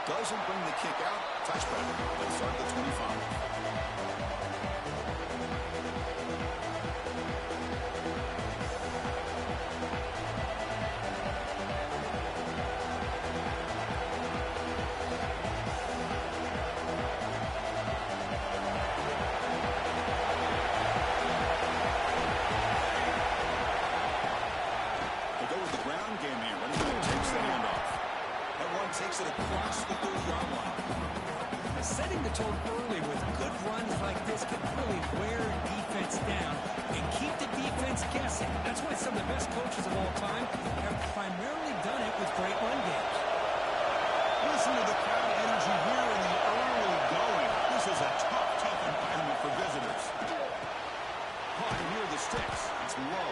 Doesn't bring the kick out. Touchback. Let's start at the 25. Takes it across the 30-yard line. Setting the tone early with good runs like this can really wear a defense down and keep the defense guessing. That's why some of the best coaches of all time have primarily done it with great run games. Listen to the crowd energy here in the early going. This is a tough environment for visitors. Caught near the sticks. It's low.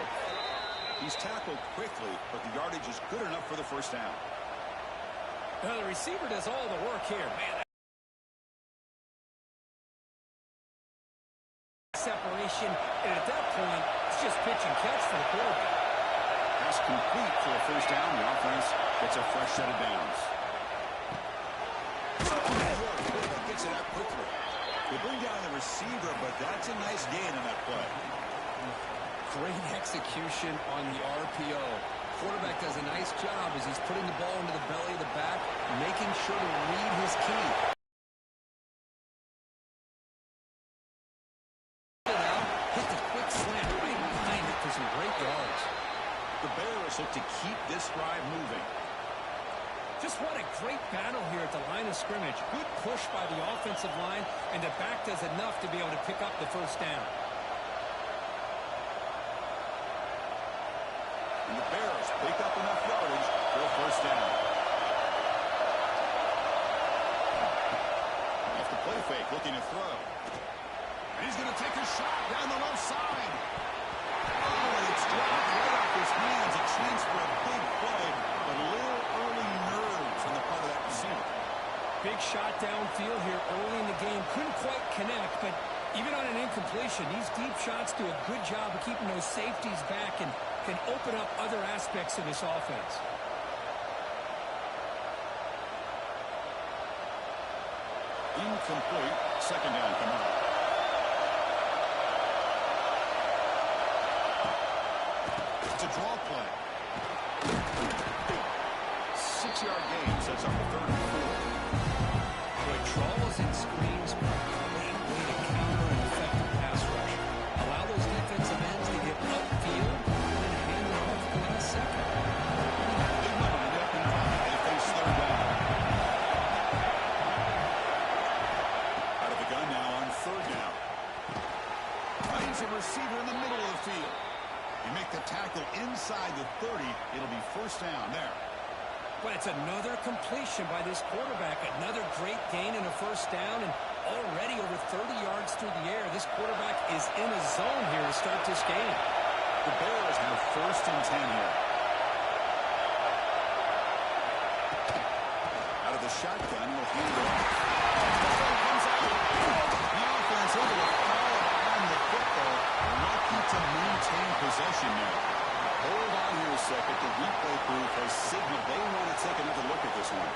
He's tackled quickly, but the yardage is good enough for the first down. Well, the receiver does all the work here. Man, separation, and at that point, it's just pitch and catch for the quarterback. Pass complete for a first down. The offense gets a fresh set of downs. Gets it out quickly. They bring down the receiver, but that's a nice gain on that play. Great execution on the RPO. Quarterback does a nice job as he's putting the ball into the belly of the back, making sure to read his key. Hit the quick slant right behind it for some great yards. The Bears look to keep this drive moving. Just what a great battle here at the line of scrimmage. Good push by the offensive line, and the back does enough to be able to pick up the first down. And the Bears pick up enough yardage for a first down. Off the play fake, looking to throw. And he's going to take a shot down the left side. Oh, and it's dropped right off his hands. A chance for a big play, but a little early nerves on the part of that receiver. Big shot downfield here early in the game. Couldn't quite connect, but even on an incompletion, these deep shots do a good job of keeping those safeties back and can open up other aspects of this offense. Incomplete. Second down coming up. It's a draw play. 6-yard gain sets up a 3rd and 4. Boy, draws and screens are a great way to counter an effective pass rush. Allow those defensive ends to get upfield and hand it off at the last second. They might end up in trouble. They face 3rd down. Out of the gun now on 3rd down. Finds a receiver in the middle of the field. You make the tackle inside the 30. It'll be first down there. But it's another completion by this quarterback. Another great gain in a first down, and already over 30 yards through the air. This quarterback is in a zone here to start this game. The Bears have 1st and 10 here. Out of the shotgun, will hand it off. Comes out. The offense able to follow on the football. Lucky to maintain possession now. Hold on here a second. The replay booth has signaled they want to take another look at this one.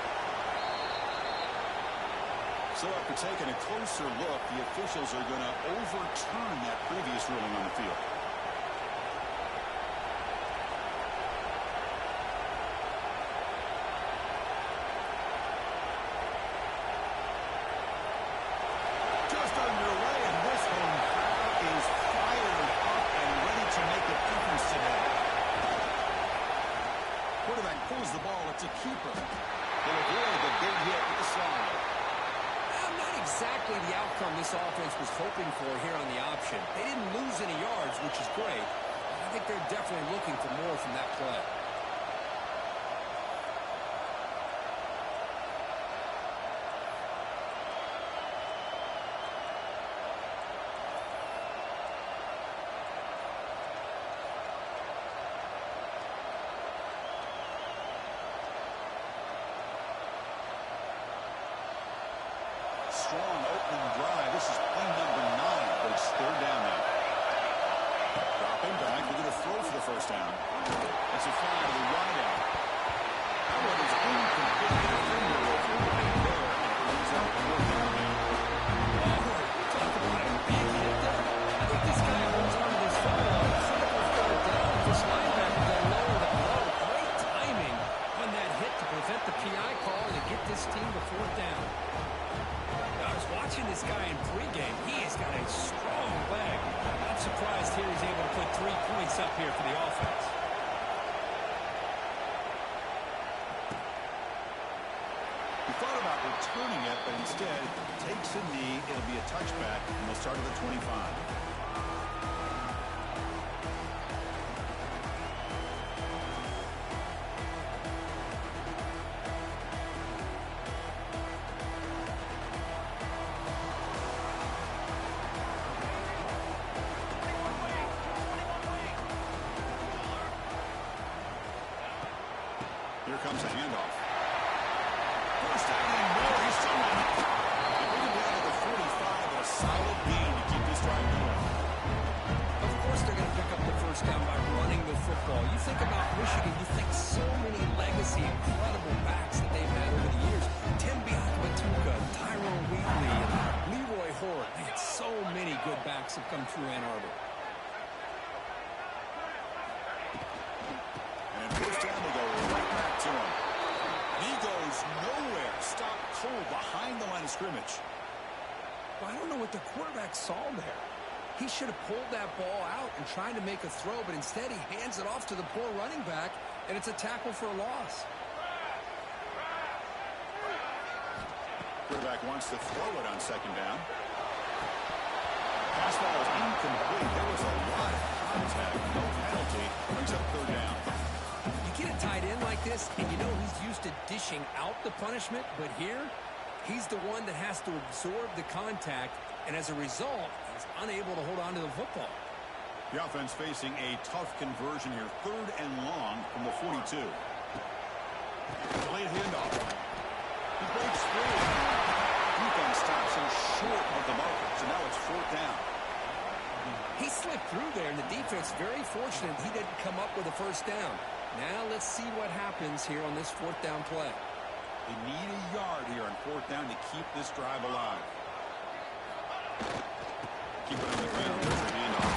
So after taking a closer look, the officials are going to overturn that previous ruling on the field. Just underway, and this home crowd is fired up and ready to make a difference today. Quarterback pulls the ball. It's a keeper. They'll avoid the big hit with the slide. Not exactly the outcome this offense was hoping for here on the option. They didn't lose any yards, which is great. I think they're definitely looking for more from that play. Strong opening drive. This is play number 9, but it's 3rd down now. Dropping back. We're going to throw for the first down. That's a fly to the wide out. That one is incomplete. He thought about returning it, but instead takes a knee. It'll be a touchback, and they'll start at the 25. Here comes a handoff. First down and more. He's still on it. They bring him down to the 45, but a solid gain to keep this drive going. Of course they're going to pick up the first down by running the football. You think about Michigan, you think so many legacy, incredible backs that they've had over the years. Tim Biakabatuka, Tyrone Wheatley, and Leroy Hort. Man, so many good backs have come through Ann Arbor. And first down, they go right back to him. He goes nowhere. Stop cold behind the line of scrimmage. Well, I don't know what the quarterback saw there. He should have pulled that ball out and tried to make a throw, but instead he hands it off to the poor running back, and it's a tackle for a loss. Quarterback wants to throw it on second down. Pass ball is incomplete. There was a lot of contact. No penalty. Brings up third down. You get a tight end like this, and you know he's used to dishing out the punishment, but here, he's the one that has to absorb the contact, and as a result, he's unable to hold on to the football. The offense facing a tough conversion here. Third and long from the 42. Late handoff. He breaks through. Defense stops him short of the marker, so now it's fourth down. He slipped through there, and the defense very fortunate he didn't come up with a first down. Now let's see what happens here on this fourth down play. They need a yard here on fourth down to keep this drive alive. Keep it on the ground. There's the handoff.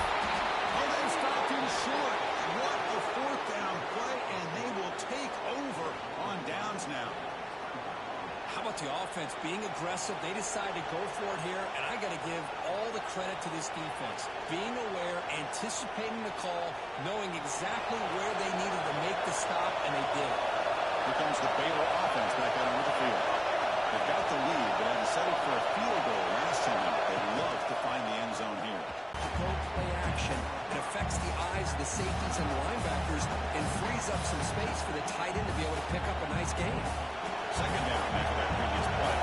Oh, they stopped him short. What a fourth down play, and they will take over on downs now. How about the offense being aggressive? They decide to go for it here, and I got to give all the credit to this defense. Being aware, anticipating the call, knowing exactly where they needed to make the stop, and they did. Here comes the Baylor offense back out onto the field. They've got the lead, but had to settle for a field goal last time. They'd love to find the end zone here. Go play action. It affects the eyes of the safeties and the linebackers and frees up some space for the tight end to be able to pick up a nice gain. Second down after that previous play.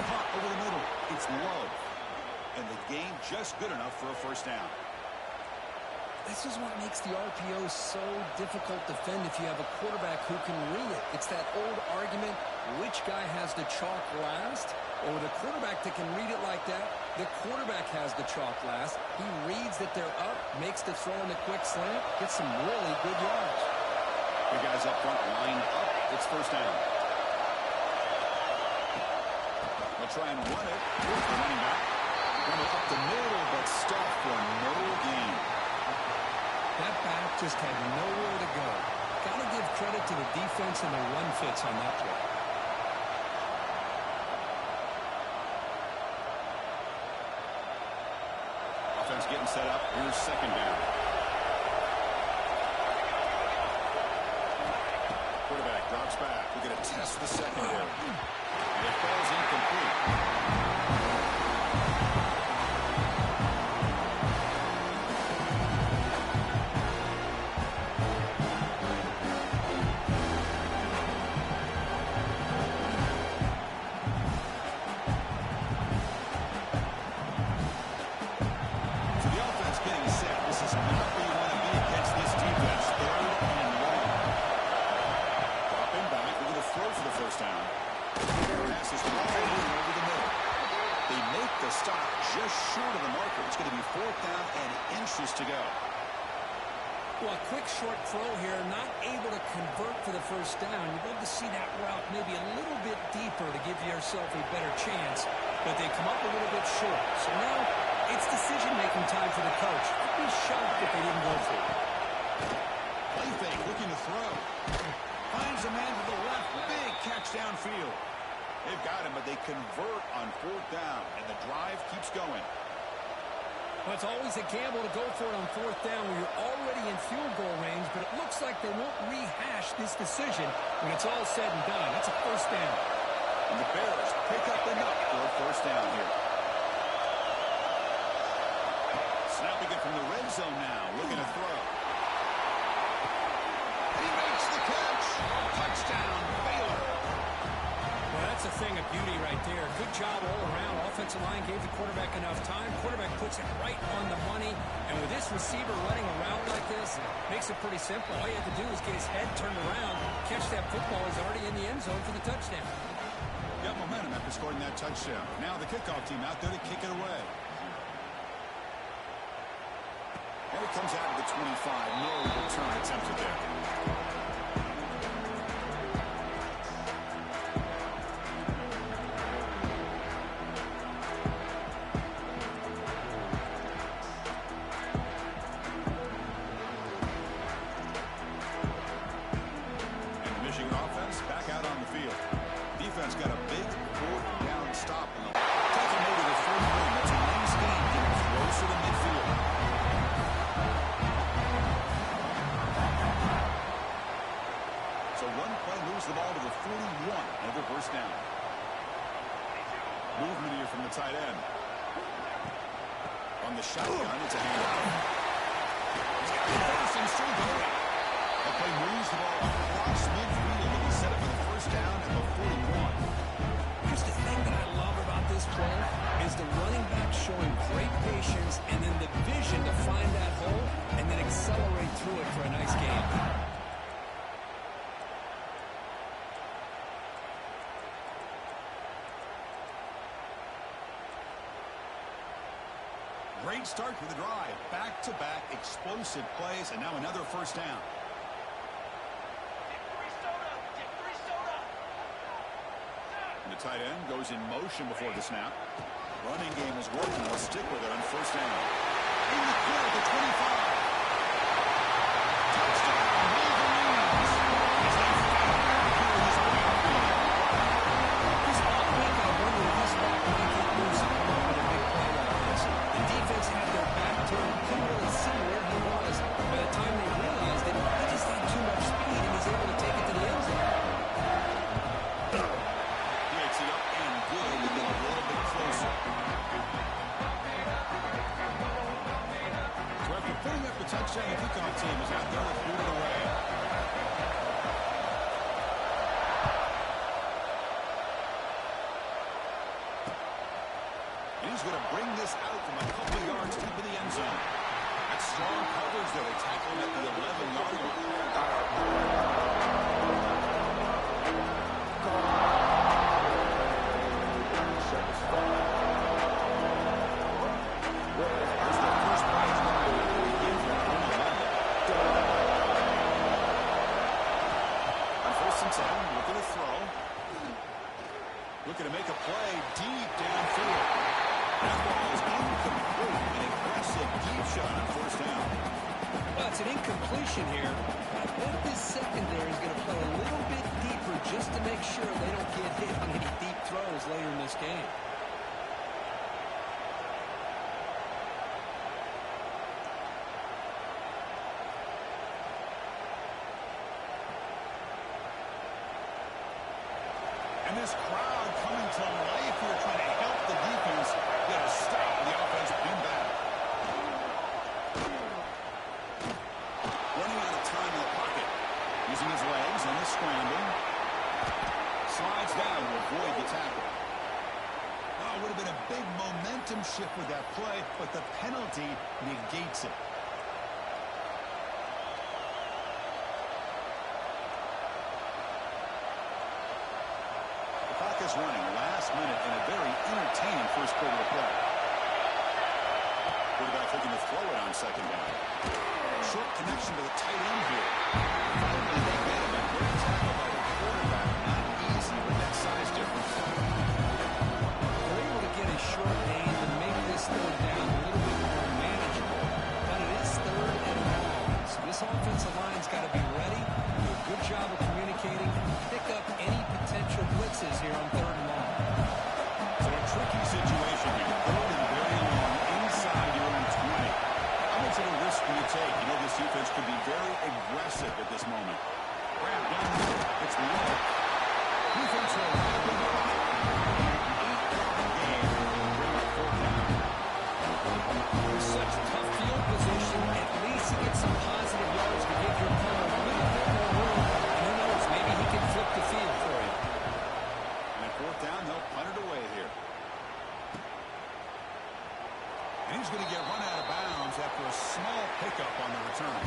Hot over the middle. It's low. And the gain just good enough for a first down. This is what makes the RPO so difficult to defend if you have a quarterback who can read it. It's that old argument, which guy has the chalk last? Or with a quarterback that can read it like that, the quarterback has the chalk last. He reads that they're up, makes the throw in the quick slant, gets some really good yards. The guys up front lined up. It's first down. They'll try and run it. Here's the running back. Run it up the middle, but stuffed for no gain. That back just had nowhere to go. Got to give credit to the defense and the run fits on that play. Offense getting set up. Here's second down. Quarterback drops back. We're going to test the secondary. And it falls incomplete. To go. Well, a quick short throw here, not able to convert for the first down. You'd love to see that route maybe a little bit deeper to give yourself a better chance, but they come up a little bit short. So now it's decision-making time for the coach. I'd be shocked if they didn't go for it. Play fake, looking to throw. Finds a man to the left. Big catch downfield. They've got him, but they convert on fourth down, and the drive keeps going. Well, it's always a gamble to go for it on fourth down when you're already in field goal range, but it looks like they won't rehash this decision when it's all said and done. That's a first down. And the Bears pick up enough for a first down here. Snapping it from the red zone now, looking to throw. And he makes the catch. Touchdown, Baylor. Well, that's a thing of beauty right there. Good job all around. Offensive line gave the quarterback enough time. Quarterback puts it right on the money. And with this receiver running around like this, makes it pretty simple. All you have to do is get his head turned around, catch that football. He's already in the end zone for the touchdown. Got momentum after scoring that touchdown. Now the kickoff team out there to kick it away. And it comes out of the 25. No return attempted there. And the Michigan offense back out on the field. Defense got a big fourth down stop. Take him over the 41. That's a nice game getting closer to midfield. So one play moves the ball to the 41. Another first down. Movement here from the tight end. On the shotgun, it's a handoff. He's got it fast and still going. That play moves the ball across midfield and he set up for the first down at the 41. Here's the thing that I love about this play is the running back showing great patience and then the vision to find that hole and then accelerate through it for a nice gain. Great start to the drive. Back-to-back explosive plays, and now another first down. And the tight end goes in motion before the snap. Running game is working. We'll stick with it on first down. In the clear at the 25. Touchdown, Wolverines. As they fight here in this backfield. This ball week, I wonder if this back might get loose and come up with a big play like this. The defense had their back to him, couldn't really see where he was. By the time they realized it, he just had too much speed and he's able to take it to the end zone. He hits it up and good to get a little bit closer. So after putting up the touchdown, the kickoff team is out there to boot it away. And he's going to bring this out from a couple of yards deep in the end zone. That's strong coverage there. They tackle him at the 11-yard line. On first and 10, looking to throw. Looking to make a play deep downfield. That ball is incomplete. An aggressive deep shot on first down. Well, it's an incompletion here. I bet this secondary is going to play a little bit deeper just to make sure they don't get hit on any deep throws later in this game. And this crowd coming to life here, trying to help the defense get a stop in the offense and back. Running out of time in the pocket. Using his legs on the scramble. Slides down to avoid the tackle. Oh, it would have been a big momentum shift with that play, but the penalty negates it. Clock is running last minute in a very entertaining first quarter of play. Quarterback looking to throw it on second down. Short connection to the tight end here. Finally, they get him. A great tackle by the quarterback. Not easy with that size difference. They're able to get a short gain and make this third down a little bit more manageable. But it is third and long. So this offensive line's got to be ready, do a good job of communicating, and pick up any potential blitzes here on third and long. So a tricky situation here. Third and very long inside your own And he's going to get run out of bounds after a small pickup on the return.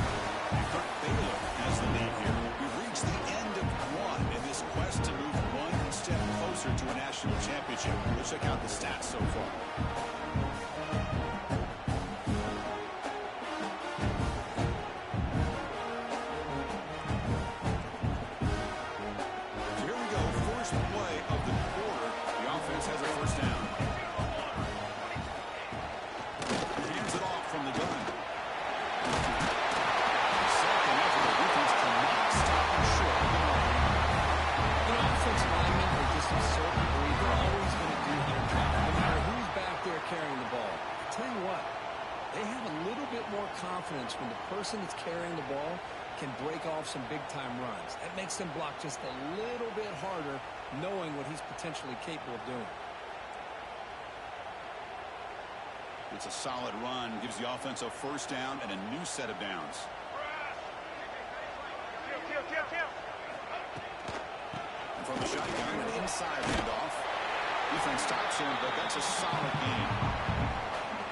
Baylor has the lead here. We've reached the end of one in this quest to move one step closer to a national championship. We'll check out the stats so far. Here we go. First play of the quarter. The offense has a first down. Hands it off from the gun. Second effort. The defense cannot stop him short. Offensive linemen are just a certain breed. They're always going to do their job, no matter who's back there carrying the ball. I tell you what, they have a little bit more confidence when the person that's carrying the ball can break off some big-time runs. That makes them block just a little bit harder, knowing what he's potentially capable of doing. It's a solid run, gives the offense a first down and a new set of downs. And from the shotgun, an inside handoff. Defense stops him, but that's a solid gain.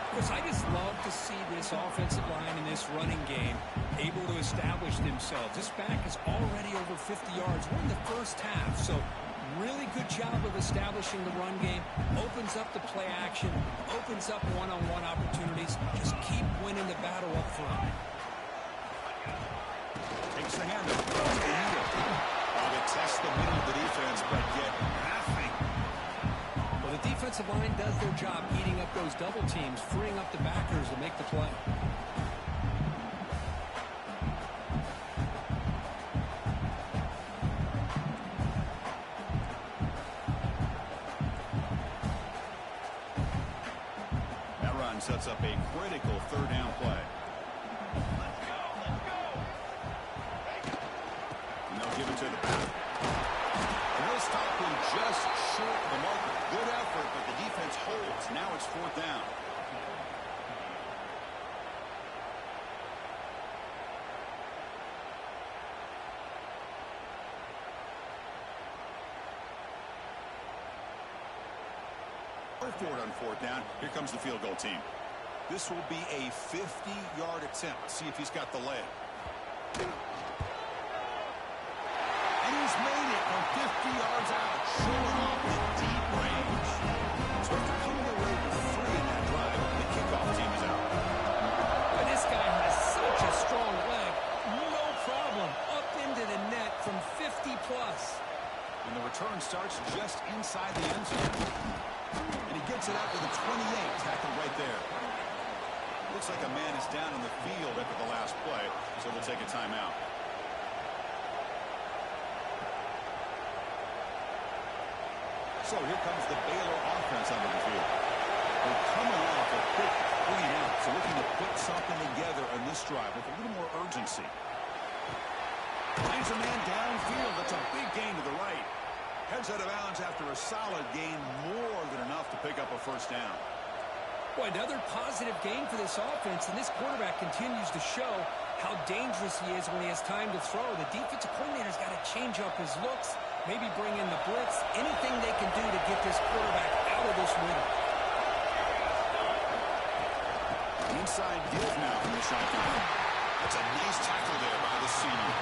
Of course, I just love to see this offensive line in this running game able to establish themselves. This back is already over 50 yards. We're in the first half, so really good job of establishing the run game. Opens up the play action, opens up one-on-one opportunities. Just keep winning the battle up front. Takes the handoff. It tests the middle of the defense, but yet nothing. Well, the defensive line does their job eating up those double teams, freeing up the backers to make the play. That run sets up a critical third down play. And they'll give it to the back. And they'll stop him just short of the marker. Good effort, but the defense holds. Now it's fourth down. Forward on fourth down. Here comes the field goal team. This will be a 50-yard attempt. See if he's got the leg. And he's made it from 50 yards out, showing off the deep range. So after coming away with 3 in that drive, the kickoff team is out. But this guy has such a strong leg. No problem. Up into the net from 50-plus. And the return starts just inside the end zone. And he gets it out to the 28, tackled right there. Looks like a man is down in the field after the last play, so they'll take a timeout. So here comes the Baylor offense onto the field. They're coming off a quick 3-and-out, so looking to put something together on this drive with a little more urgency. Finds a man downfield. That's a big gain to the right. Heads out of bounds after a solid gain, more than enough to pick up a first down. Boy, another positive gain for this offense, and this quarterback continues to show how dangerous he is when he has time to throw. The defensive coordinator's got to change up his looks, maybe bring in the blitz, anything they can do to get this quarterback out of this rhythm. Inside give now from the shotgun. That's a nice tackle there by the senior.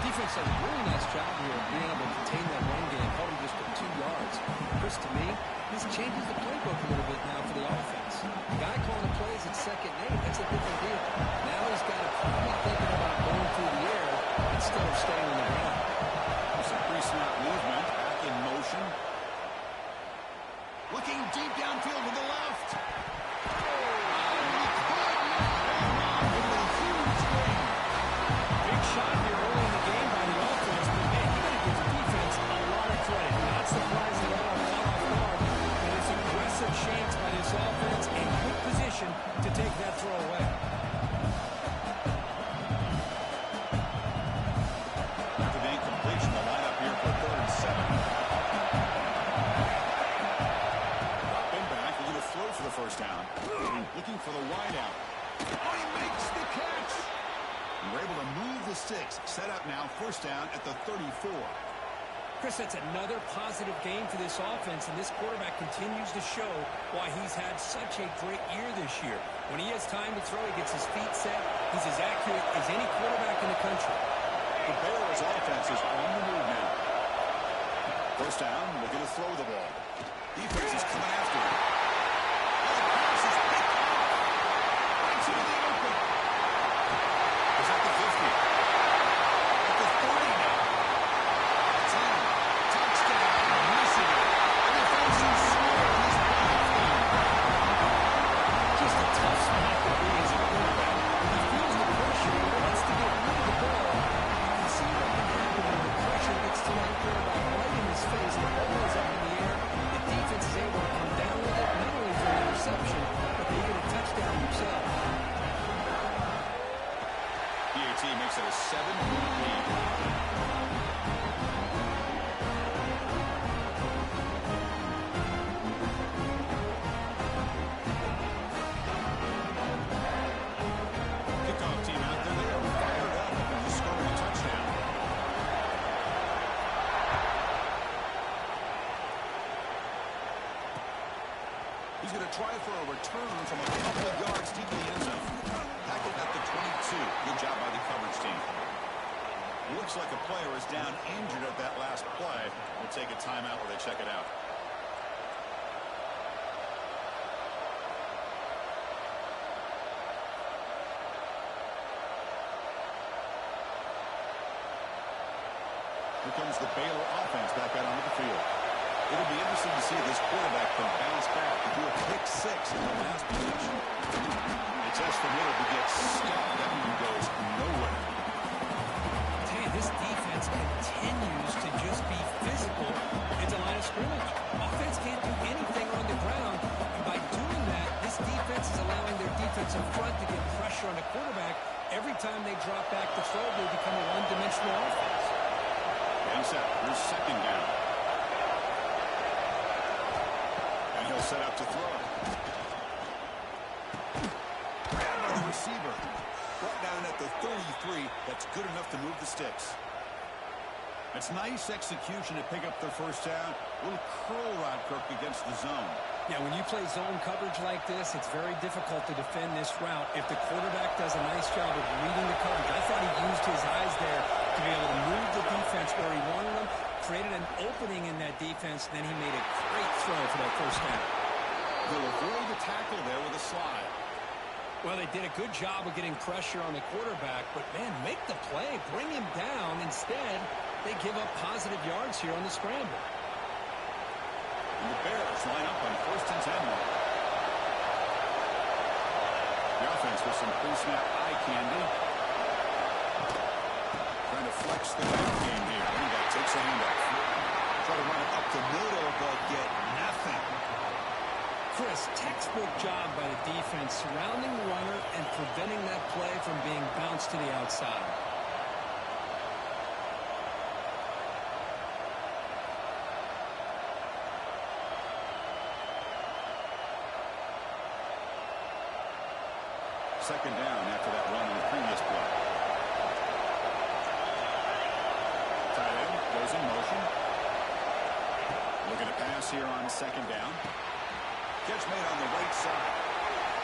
Defense does a really nice job here of being able to contain that run game, held him just for 2 yards. Chris, to me, this changes the playbook a little bit now for the offense. The guy calling the plays at 2nd and 8, that's a different deal. Now he's got to probably thinking about going through the air instead of staying on the ground. Some pre-snap movement, back in motion. Looking deep downfield to the left. Big shot here early in the game by the offense, but man, you got to give the defense a lot of credit. Not surprised at all, caught off guard, but it's an aggressive chance by this offense in good position to take that throw away. After the incompletion, the lineup here for 3rd and 7. Drop him back, we're going to throw for the first down. Looking for the wideout. Oh, he makes the catch. And we're able to move the sticks. Set up now, first down at the 34. Chris, that's another positive game for this offense, and this quarterback continues to show why he's had such a great year this year. When he has time to throw, he gets his feet set. He's as accurate as any quarterback in the country. The Baylor's offense is on the move now. First down, looking to throw the ball. Defense is coming after him. And the pass is picked off. Right to the open. He's at the 50. At the 30 now. 10. Touchdown. Michigan. And the defensive score on this playoff game. Just a tough spot to be as a quarterback. He feels the pressure. He wants to get rid of the ball. You can see what can happen when the pressure gets to that quarterback right in his face. The ball is up in the air. The defense is able to come down with it, not only for an interception, but they get a touchdown themselves. BAT makes it a 7-point lead. He's going to try for a return from a couple of yards deep in the end zone. Tackled at the 22. Good job by the coverage team. Looks like a player is down injured at that last play. We'll take a timeout while they check it out. Here comes the Baylor offense back out onto the field. It'll be interesting to see if this quarterback can bounce back and do a pick six in the last possession. A test from Hill to get stuck. That one goes nowhere. I tell you, this defense continues to just be physical at the line of scrimmage. Offense can't do anything on the ground. And by doing that, this defense is allowing their defensive front to get pressure on the quarterback. Every time they drop back to throw, they become a one-dimensional offense. Getting set. Here's second down. He'll set up to throw. Grabbed by the receiver. Brought down at the 33. That's good enough to move the sticks. It's nice execution to pick up their first down. A little curl route, Kirk, against the zone. Yeah, when you play zone coverage like this, it's very difficult to defend this route if the quarterback does a nice job of reading the coverage. I thought he used his eyes there to be able to move the defense where he wanted them, created an opening in that defense, then he made a great throw for that first down. They'll avoid the tackle there with a slide. Well, they did a good job of getting pressure on the quarterback, but, man, make the play, bring him down. Instead, they give up positive yards here on the scramble. And the Bears line up on first and 10 now. The offense with some pre-snap eye candy. Trying to flex the back game here. Running back takes a handoff. Try to run it up the middle, but get nothing. Chris, textbook job by the defense surrounding the runner and preventing that play from being bounced to the outside. Second down after that run on the previous play. Tight end goes in motion. Looking to pass here on second down. Catch made on the right side.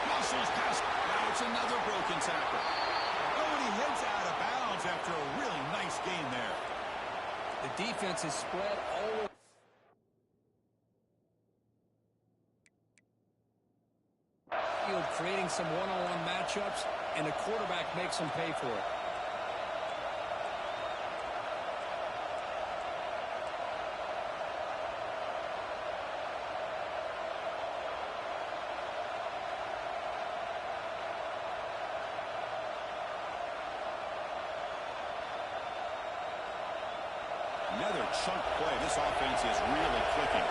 Muscles pass. Now it's another broken tackle. Oh, and he heads out of bounds after a really nice game there. The defense is spread all over. Creating some one-on-one matchups, and the quarterback makes them pay for it. Another chunk play. This offense is really clicking.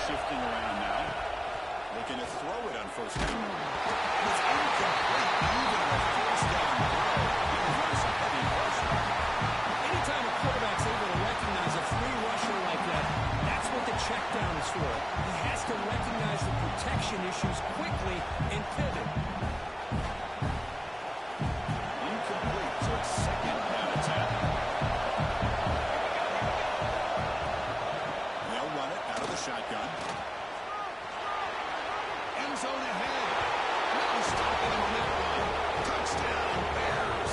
Shifting around now. Looking to throw it on first down. It's incomplete. Even on a first down throw. Even under some heavy pressure. Anytime a quarterback's able to recognize a free rusher like that, that's what the check down is for. He has to recognize the protection issues quickly and pivot. Incomplete. shotgun. End zone ahead. No stopping him on that one. Touchdown, Bears.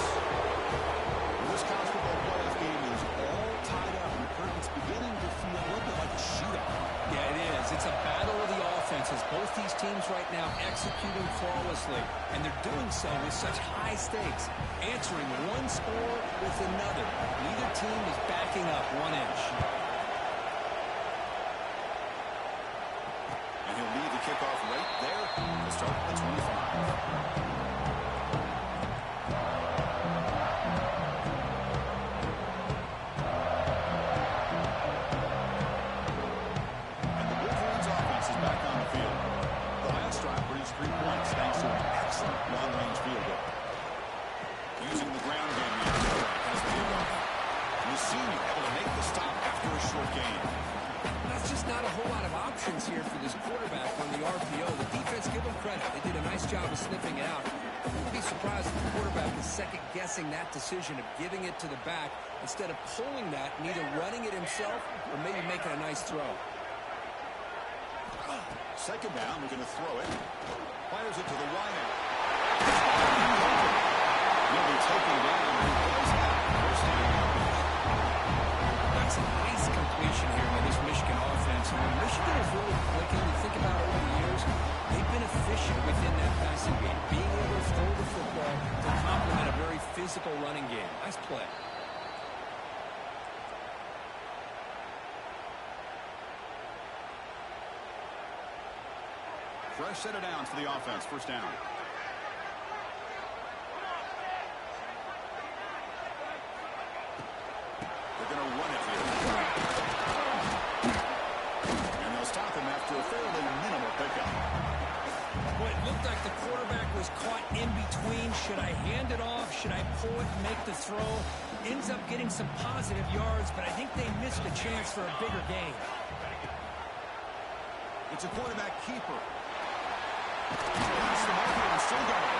This college football playoff game is all tied up. The curtain's beginning to feel a little bit like a shootout. Yeah, it is. It's a battle of the offenses. Both these teams right now executing flawlessly, and they're doing so with such high stakes, answering one score with another. Neither team is backing up 1 inch. And he'll lead the kickoff right there to start the 25. Thanks to an excellent long-range field goal. Using the ground game as they go. Mussini able to make the stop after a short gain. That's just not a whole lot of options here for this quarterback on the RPO. The defense, give them credit. They did a nice job of sniffing it out. I wouldn't be surprised if the quarterback is second-guessing that decision of giving it to the back instead of pulling that and either running it himself or maybe making a nice throw. Second down, we're going to throw it. Fires it to the wide. He'll be taken down. First down. That's a nice completion here by this Michigan offense. And when Michigan is really clicking, you think about over the years, they've been efficient within that passing game, being able to throw the football to complement a very physical running game. Nice play. Fresh set of downs for the offense. First down. They're going to run it here. And they'll stop him after a fairly minimal pickup. Boy, it looked like the quarterback was caught in between. Should I hand it off? Should I pull it and make the throw? Ends up getting some positive yards, but I think they missed a chance for a bigger gain. It's a quarterback keeper. That's the marker and still going.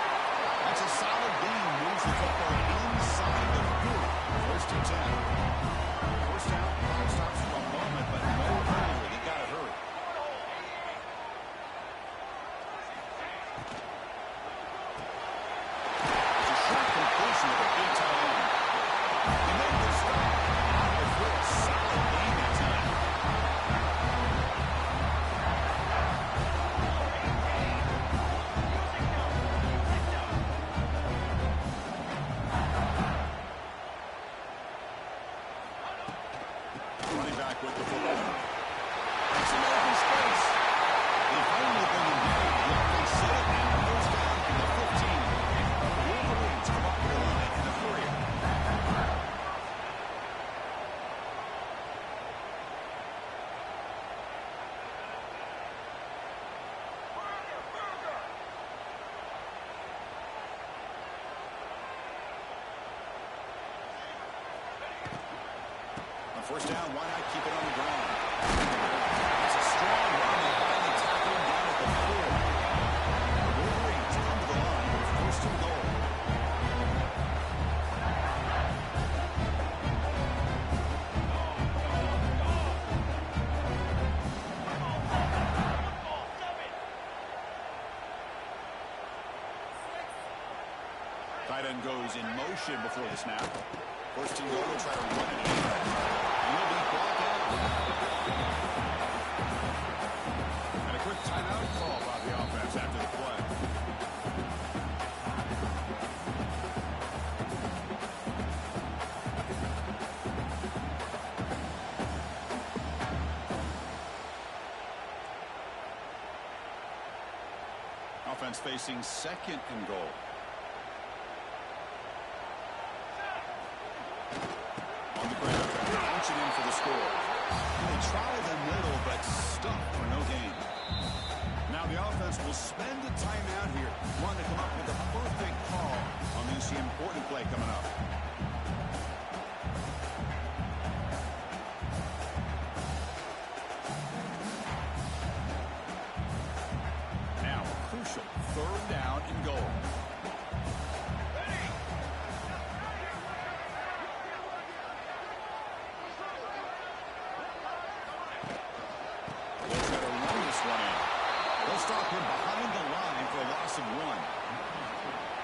That's a solid gain. Moves the football inside the group. First and 10. First down. Clock stops for a moment, but no hurry. You got to hurry. It's a short completion of a big tight end. He made the stop. A solid gain that time. With the football. It's an open space. If only they would get it. Look, they set it and it goes down to the 15. The Wolverines come up with the line and a 3. First down, why not keep it on the ground? It's a strong run and finally tackle him down at the 4. The Wolverines come to the line with first and goal. Tight end goes in motion before the snap. First and goal, will try to run it in. Will be brought down. And a quick timeout call by the offense after the play. Offense facing second and goal. On the ground, launch it in for the score. They try the middle, but stuck for no gain. Now the offense will spend a timeout here. Want to come up with a perfect call on this important play coming up. Now a crucial third down and goal. stop him behind the line for a loss of 1.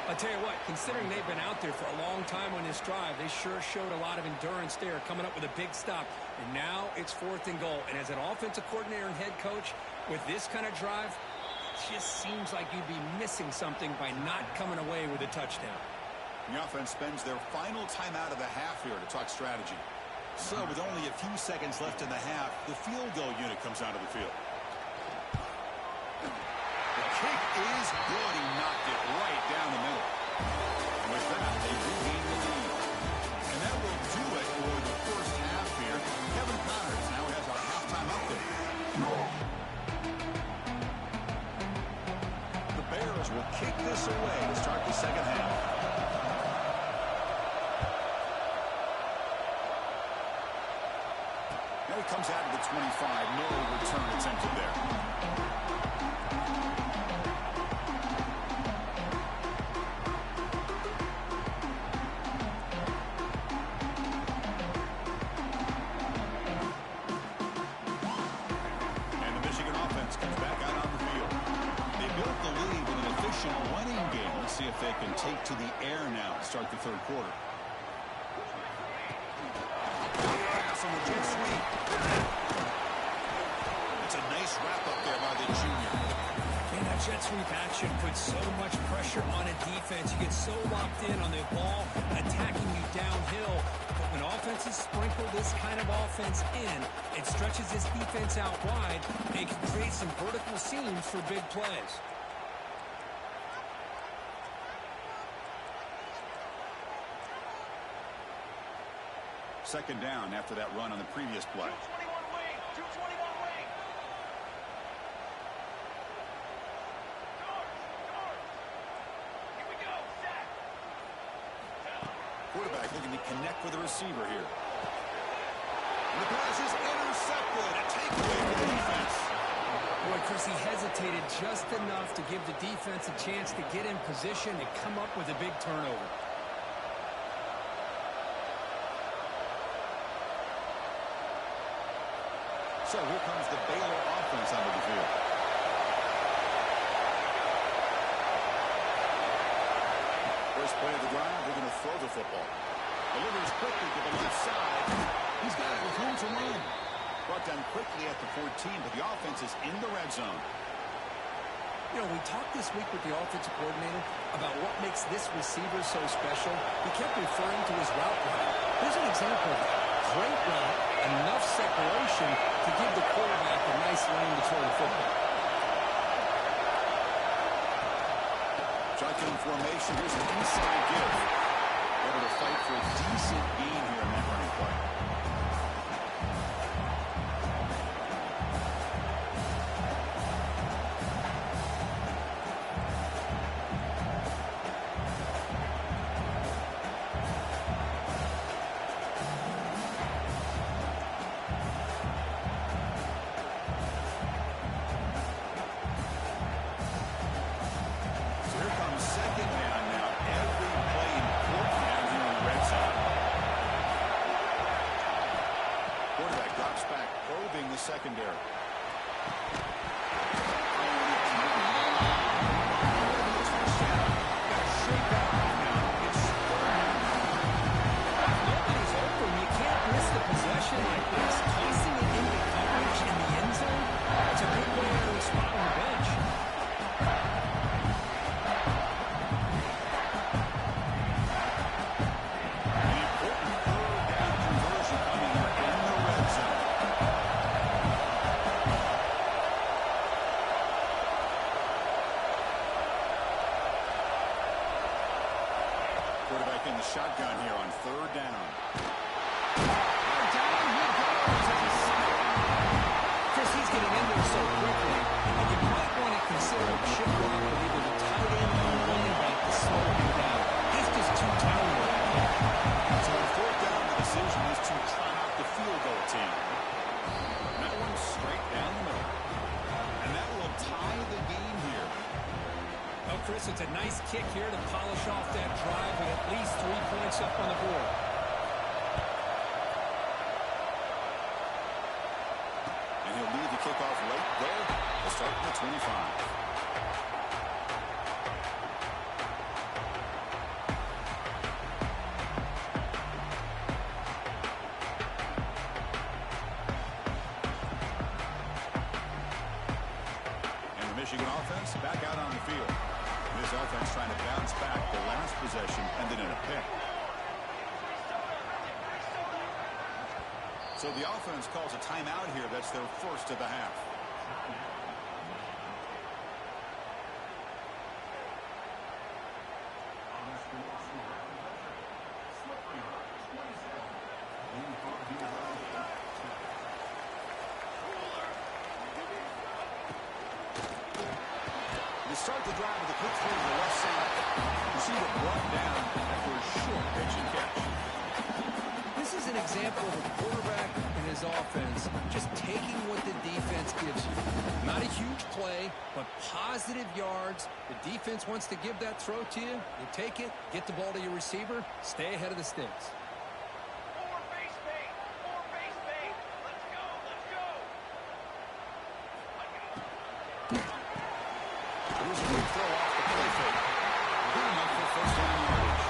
I'll tell you what, considering they've been out there for a long time on this drive, they sure showed a lot of endurance there, coming up with a big stop. And now it's 4th and goal. And as an offensive coordinator and head coach, with this kind of drive, it just seems like you'd be missing something by not coming away with a touchdown. The offense spends their final timeout of the half here to talk strategy. So with only a few seconds left in the half, the field goal unit comes out of the field. The kick is good. He knocked it right down the middle. And with that, they regain the lead. And that will do it for the first half here. Kevin Connors now has our halftime update. The Bears will kick this away to start the second half. Now he comes out of the 25. No return attempted there. If they can take to the air now to start the third quarter. Pass on the jet sweep. It's a nice wrap up there by the junior. And that jet sweep action puts so much pressure on a defense. You get so locked in on the ball attacking you downhill. But when offenses sprinkle this kind of offense in, it stretches this defense out wide and can create some vertical seams for big plays. Second down after that run on the previous play. 221 wing. Here we go. Set. Quarterback looking to connect with the receiver here. And the pass is intercepted. A takeaway for the defense. Boy, Chris, he hesitated just enough to give the defense a chance to get in position and come up with a big turnover. So here comes the Baylor offense onto the field. First play of the drive, they're going to throw the football. Delivers quickly to the left side. He's got it with room to run. Brought down quickly at the 14, but the offense is in the red zone. You know, we talked this week with the offensive coordinator about what makes this receiver so special. He kept referring to his route running. Here's an example of that. Great route, enough separation to give the quarterback a nice lane to throw the football. Shotgun formation. Here's an inside give. Able to fight for a decent gain here in that running play. Secondary. Nobody's open. You can't miss the possession like this. Tossing it into coverage in the end zone, it's a good way to a spot on the bench. Quarterback in the shotgun here on third down. Down he goes. Chris, he's getting in there so quickly. And you might want to consider a chip block with either the tight end or the running back to slow him down. He's just too talented. So on fourth down, the decision is to try out the field goal team. That one straight down the middle. And that will tie the game here. Oh, Chris, it's a nice kick here to polish off that drive with at least 3 points up on the board. And he'll leave the kickoff right there They'll start at the 25. Michigan offense back out on the field. This offense trying to bounce back. The last possession ended in a pick. So the offense calls a timeout here. That's their first of the half. They start the drive with a quick throw to the left side. Receiver brought down after a short pitch and catch. This is an example of a quarterback and his offense just taking what the defense gives you. Not a huge play, but positive yards. The defense wants to give that throw to you. You take it, get the ball to your receiver, stay ahead of the sticks. More base bait. More base bait. Let's go. Let's go. Here's a good throw off the play fake. Good enough for first down yardage.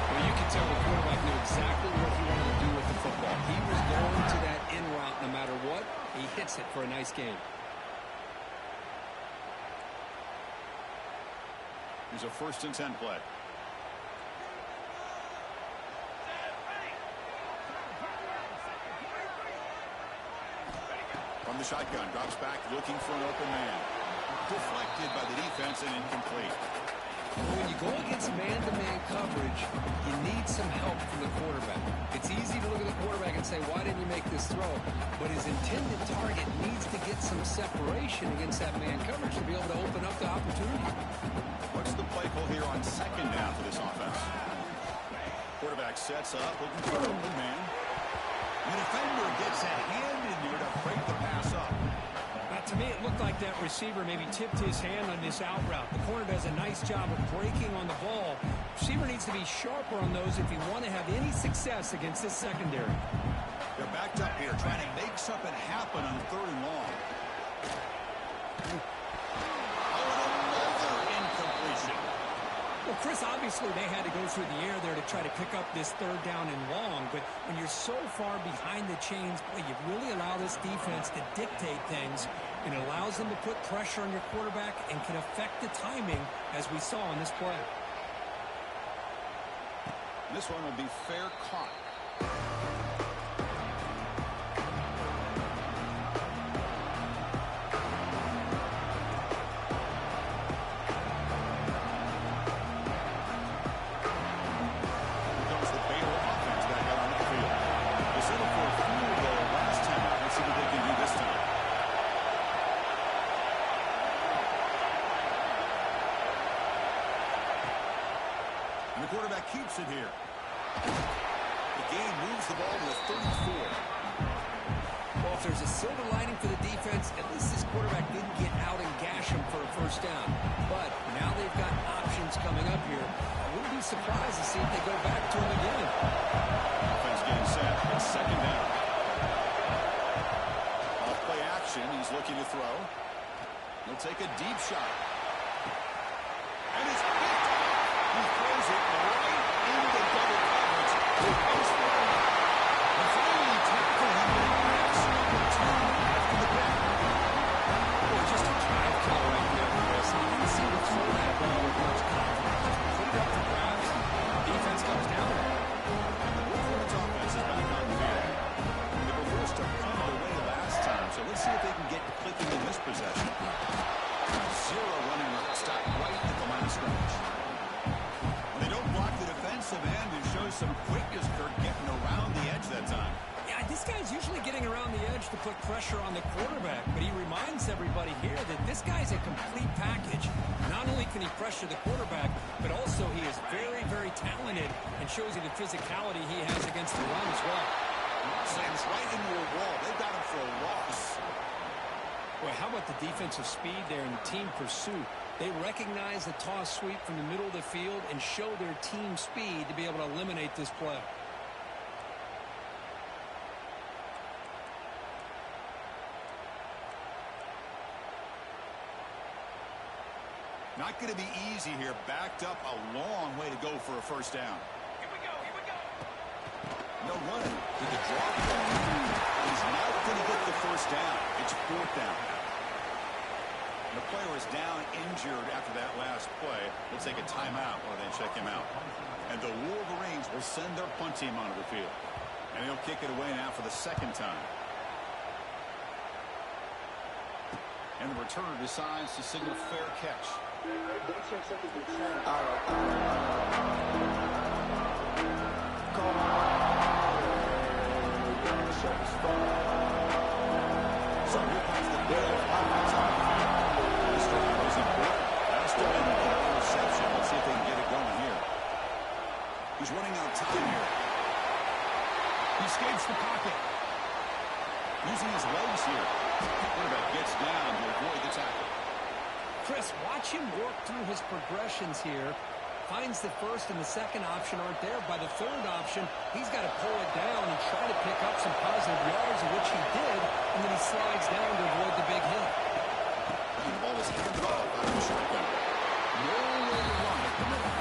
Well, you can tell the quarterback knew exactly what he wanted to do with the football. He was going to that in route no matter what. He hits it for a nice game. Here's a 1st and 10 play. From the shotgun, drops back looking for an open man. Deflected by the defense and incomplete. When you go against man-to-man coverage, you need some help from the quarterback. It's easy to look at the quarterback and say, why didn't you make this throw? But his intended target needs to get some separation against that man coverage to be able to open up the opportunity. What's the play call here on 2nd down for this offense? Quarterback sets up, looking for an open man. The defender gets a hand in there to break the pass up. To me, it looked like that receiver maybe tipped his hand on this out route. The corner does a nice job of breaking on the ball. Receiver needs to be sharper on those if you want to have any success against this secondary. They're backed up here, trying to make something happen on 3rd and long. Oh, another incompletion. Well, Chris, obviously they had to go through the air there to try to pick up this 3rd down and long, but when you're so far behind the chains, boy, you really allow this defense to dictate things. It allows them to put pressure on your quarterback and can affect the timing, as we saw in this play. This one will be fair caught. Here comes the Baylor offense back out on the field. They settled for a field goal last time out. Let's see what they can do this time. And the quarterback keeps it here. The game moves the ball to a 34. Well, if there's a silver lining for the defense, at least this quarterback didn't get out and gash him for a 1st down. But now they've got options coming up here. I wouldn't be surprised to see if they go back to him again. Offense getting set. It's 2nd down. Off play action. He's looking to throw. He'll take a deep shot. And it's picked up. He throws it right into double coverage. And finally tackle him with a excellent return after the pick. Boy, just a drive killer right there, Chris. You didn't see him throw that ball with much confidence. Just put it up for grabs. Defense comes down. Wolford's offense is back on the field. They were forced to punt away last time, so let's see if they can get clicking in this possession. 0 running route. Stop right at the line of scrimmage. When they don't block the defensive end, it shows some quickness. Kirk getting around the edge that time. Yeah, this guy's usually getting around the edge to put pressure on the quarterback, but he reminds everybody here that this guy's a complete package. Not only can he pressure the quarterback, but also he is very, very talented and shows you the physicality he has against the run as well. Slams right into a wall. They've got him for a loss. Boy, how about the defensive speed there and the team pursuit? They recognize the toss sweep from the middle of the field and show their team speed to be able to eliminate this play. Not going to be easy here. Backed up a long way to go for a first down. Here we go, here we go. No running with the draw play. He's not going to get the first down. It's fourth down. The player is down injured after that last play. We'll take a timeout or then check him out. And the Wolverines will send their punt team onto the field. And he'll kick it away now for the second time. And the returner decides to signal fair catch. So here comes the Baylor offense on the field. This drive was important. That's the interception. Let's see if they can get it going here. He's running out of time here. He escapes the pocket. Using his legs here. Quarterback gets down to avoid the tackle. Chris, watch him work through his progressions here. Finds the first and the second option aren't there. By the third option, he's got to pull it down and try to pick up some positive yards, of which he did, and then he slides down to avoid the big hit. The ball is handed off out of the shotgun. No way to run at the middle.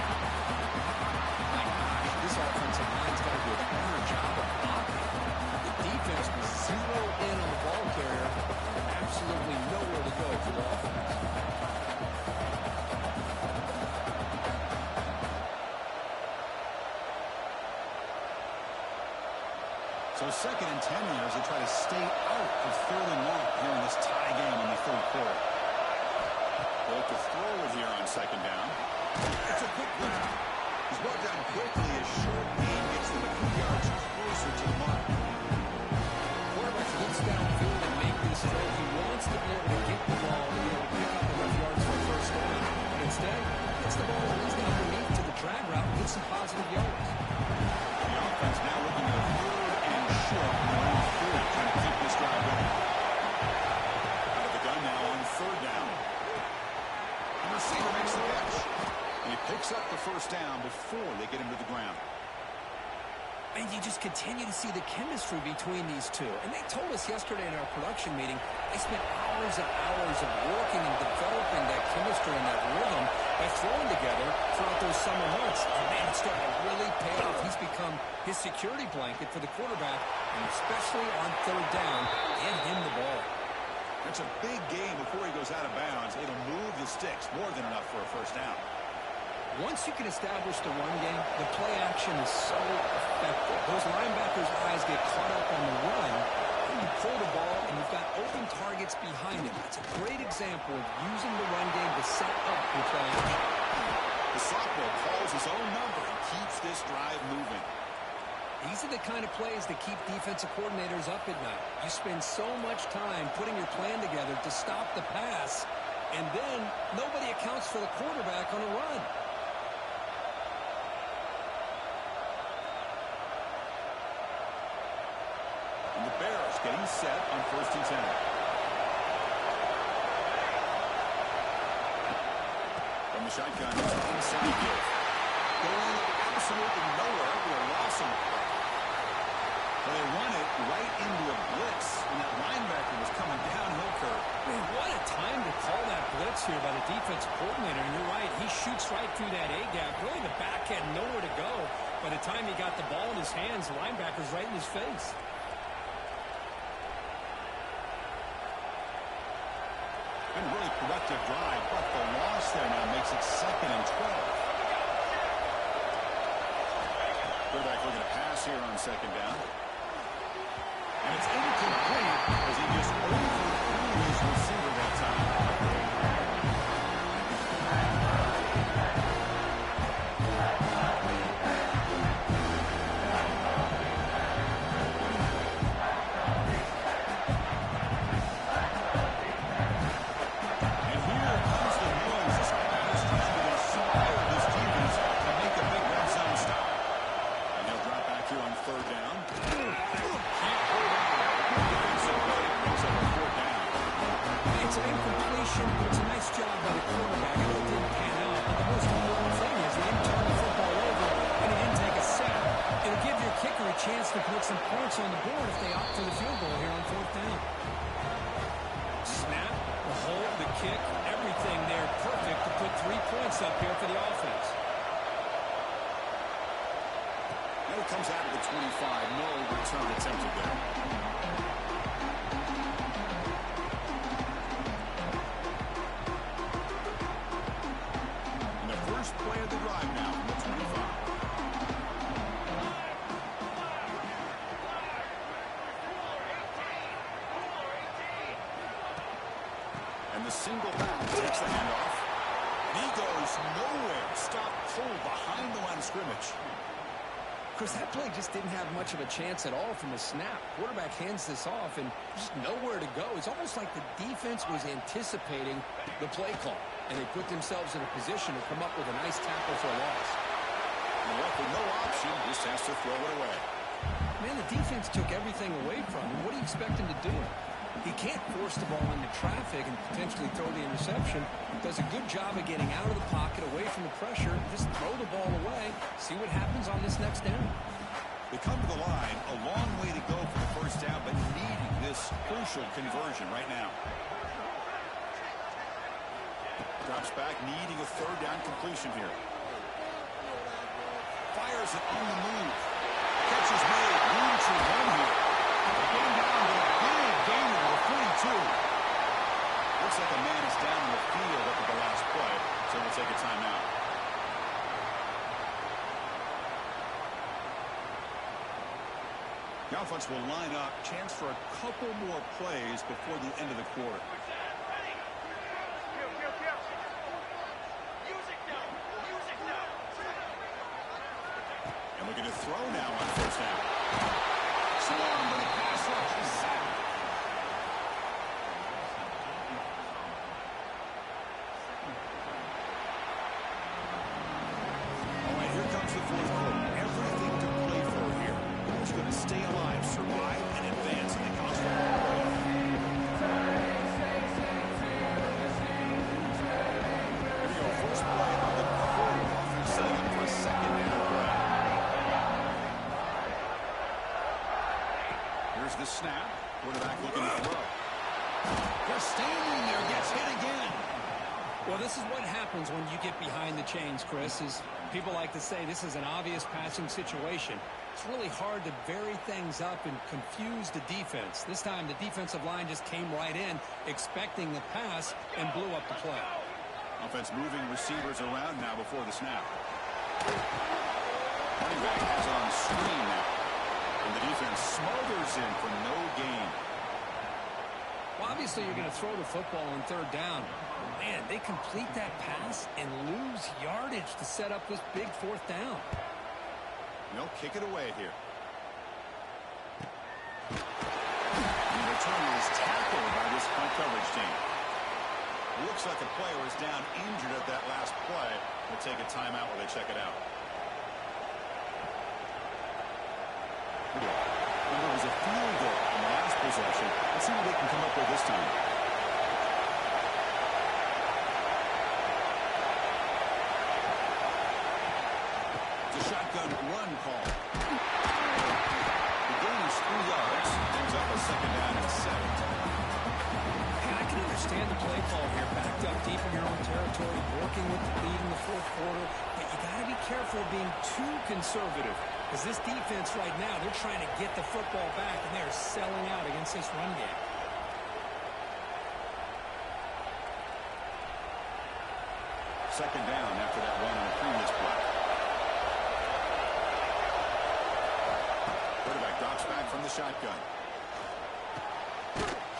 My gosh, this offensive line's got to do a better job of blocking. The defense was zeroed in on the ball carrier. Absolutely nowhere to go for the offense. So second and 10 years, they try to stay out of third and long here in this tie game in the third quarter. They look to throw it here on second down. It's a quick lift. He's brought down quickly as short gain gets them a few yards closer to the mark. Quarterback looks downfield and make this throw. He wants to be able to get the ball to be able to pick up enough yards for a first down. But instead, gets the ball at least underneath to the drag route and gets some positive yards. The offense now looking at a third and short going forward, trying to keep this drive going. Out of the gun now on third down. The receiver makes the catch. And he picks up the first down before they get him to the ground. And you just continue to see the chemistry between these two. And they told us yesterday in our production meeting, they spent hours and hours of working and developing that chemistry and that rhythm by throwing together throughout those summer months. And man, it's starting to really pay off. He's become his security blanket for the quarterback, and especially on third down, get him the ball. That's a big game before he goes out of bounds. It'll move the sticks more than enough for a first down. Once you can establish the run game, the play action is so effective. Those linebackers' eyes get caught up on the run, and you pull the ball, and you've got open targets behind him. It's a great example of using the run game to set up your play action. The sophomore calls his own number and keeps this drive moving. These are the kind of plays that keep defensive coordinators up at night. You spend so much time putting your plan together to stop the pass, and then nobody accounts for the quarterback on a run. And the Bears getting set on first and 10. From the shotgun, it's inside give. Going absolutely nowhere to a loss on the play. Well, they run it right into a blitz, and that linebacker was coming downhill curve. Man, what a time to call that blitz here by the defensive coordinator. And you're right, he shoots right through that A-gap. Really, the back had nowhere to go. By the time he got the ball in his hands, the linebacker's right in his face. Been a really productive drive, but the loss there now makes it second and 12. Quarterback looking to pass here on second down. And it's incomplete as he just overthrew his receiver that time. Chance to put some points on the board if they opt for the field goal here on fourth down. Snap, the hold, the kick, everything there perfect to put 3 mix up here for the offense. And it comes out of the 25. No return attempted there. And the first play of the drive now from the 25. And the single back takes the handoff. And he goes nowhere. Stop cold behind the line of scrimmage. Chris, that play just didn't have much of a chance at all from the snap. Quarterback hands this off and just nowhere to go. It's almost like the defense was anticipating the play call, and they put themselves in a position to come up with a nice tackle for a loss. And left with no option, just has to throw it away. Man, the defense took everything away from him. What do you expect him to do? He can't force the ball into traffic and potentially throw the interception. Does a good job of getting out of the pocket, away from the pressure, just throw the ball away, see what happens on this next down. They come to the line, a long way to go for the first down, but needing this crucial conversion right now. Drops back, needing a third down completion here. Fires it on the move. Catch is made, room to run here. They're getting down to a big gain of 42. Looks like a man is down in the field after the last play, so we'll take a timeout. The offense will line up, chance for a couple more plays before the end of the quarter. And looking to throw now on first down. Swarm to the pass rush is sacked. All right, here comes the fourth quarter. Everything to play for here. Who's going to stay alive, survive, and advance in the college football playoff? Here we go. First play of the quarter. Offense setting up for a second down play. Here's the snap. Quarterback looking to throw. Just standing there, gets hit again. Well, this is what happens when you get behind the chains, Chris, is people like to say this is an obvious passing situation. It's really hard to vary things up and confuse the defense. This time the defensive line just came right in, expecting the pass, and blew up the play. Offense moving receivers around now before the snap. Running back has on screen now. And the defense smothers in for no gain. Well, obviously you're going to throw the football on third down. Man, they complete that pass and lose yardage to set up this big fourth down. They'll kick it away here. The returner is tackled by this punt coverage team. Looks like the player is down injured at that last play. We'll take a timeout while they check it out. And there was a field goal in the last possession. Let's see what they can come up with this time. It's a shotgun run call. The gain is 3 yards. Brings up a second down and 7. And I can understand the play call here, backed up deep in your own territory, working with the lead in the fourth quarter, but you got to be careful of being too conservative. Because this defense right now, they're trying to get the football back, and they're selling out against this run game. Second down after that run on the previous play. Quarterback drops back from the shotgun.